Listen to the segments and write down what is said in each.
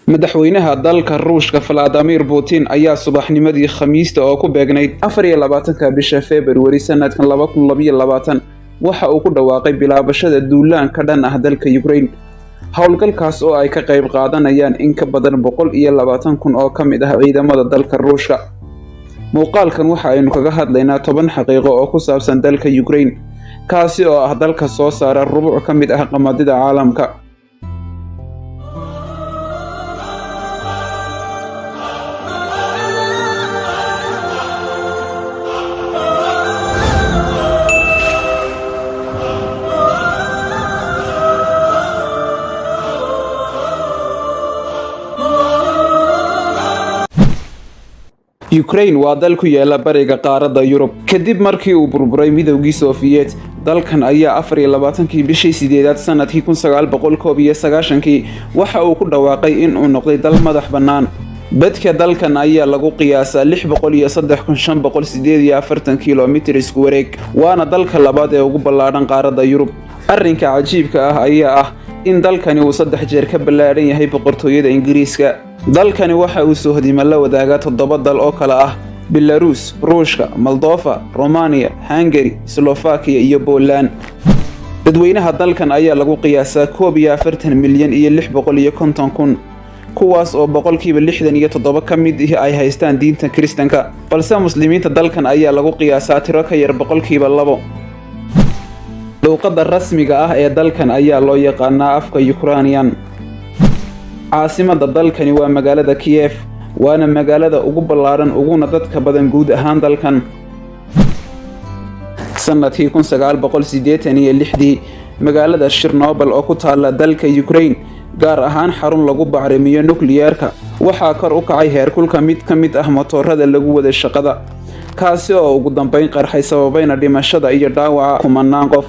madaxweynaha dalka Ruushka Vladimir Putin ayaa subaxnimadii Khamiista oo ku beegnayd 24 bisha February sanadkan 2022 waxa uu ku dhawaaqay bilaabashada duulaanka dhan ah dalka Ukraine. Howlgalkaas oo ay ka qayb qaadanayaan in ka badan 120,000 oo ka mid ah ciidamada dalka Ruushka. Muuqaalkan waxa aynu kaga hadlaynaa 10 xaqiiqo oo ku saabsan dalka Ukraine, kaasi oo ah dalka soo saara rubuc ka mid ah qamadida caalamka. Ukraine waa dal ku yaala bariga qaaradda Yurub. Kadib markii uu burburay midowgii Soviet, dalkan ayaa 24 bishii 8 sanadkii 1991 waxa uu ku dhawaaqay in uu noqday dal madax bannaan. Badka dalkan ayaa lagu qiyaasaa 603,548 kiiloomitir isku wareeg, waana dalka labaad ee ugu ballaaran qaaradda Yurub. Arrinka cajiibka ah ayaa ah in dalkani uu 3 jeer ka ballaaran yahay boqortooyada Ingiriiska. dalkani waxa uu soo hodima la wadaaga 7 dal oo kala ah Belarus, Ruushka, Moldova, Romania, Hungary, Slovakia iyo Poland. dadweynaha dalkan ayaa lagu qiyaasaa 41 milyan iyo 650 kun, kuwaas oo boqolkiiba 67 ka mid ah ay haystaan diinta Kiristaanka, balse muslimiinta dalkan ayaa lagu qiyaasaa tiro ka yar boqolkiiba 2. luqadda rasmiga ah ee dalkan ayaa loo yaqaanaa afka Ukrainian. caasimada dalkani waa magaalada Kiev, waana magaalada ugu ballaaran uguna dadka badan guud ahaan dalkan. sanadkii 1986 magaalada Chernobyl oo ku taala dalka Ukraine, gaar ahaan xarun lagu bacrimiyo nukliyeerka, waxaa kor u kacay heerkulka mid ka mid ah matoorada lagu wada shaqada, kaasi oo ugu dambeyn qarxay sababayna dhimashada iyo dhaawaca kumanaan qof.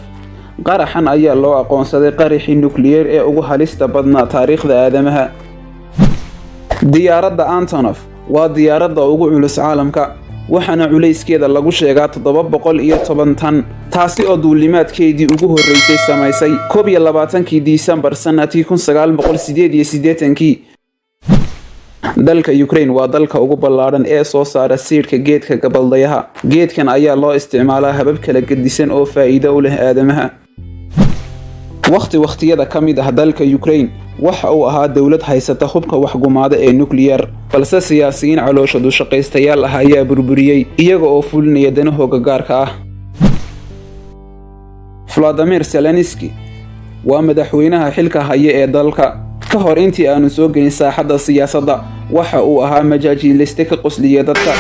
qaraxan ayaa loo aqoonsaday qaraxii nukliyeer ee ugu halista badnaa taariikhda aadamaha. diyaaradda Antonov waa diyaaradda ugu culus caalamka, waxaana culayskeeda lagu sheegaa 710 tan, taasi oo duulimaadkeedii ugu horeysay samaysay 21 Disembar sanadkii 1988. dalka Ukraine waa dalka ugu ballaaran ee soo saara siidhka geedka gabaldayaha. geedkan ayaa loo isticmaalaa habab kala gedisan oo faa'iido u leh aadamaha. waqtiyada ka mid ah dalka Ukraine waxa uu ahaa dawlad haysata hubka waxgumaada ee nukliyeer, balse siyaasiyiin calooshadu shaqaystayaal ah ayaa burburiyay iyaga oo fulinaya danahooda gaarka ah. Vladimir Zelensky waa madaxweynaha xilka haya ee dalka. ka hor intii aanu soo gelin saaxadda siyaasadda, waxa uu ahaa majaajiiliste ka qosliya dadka.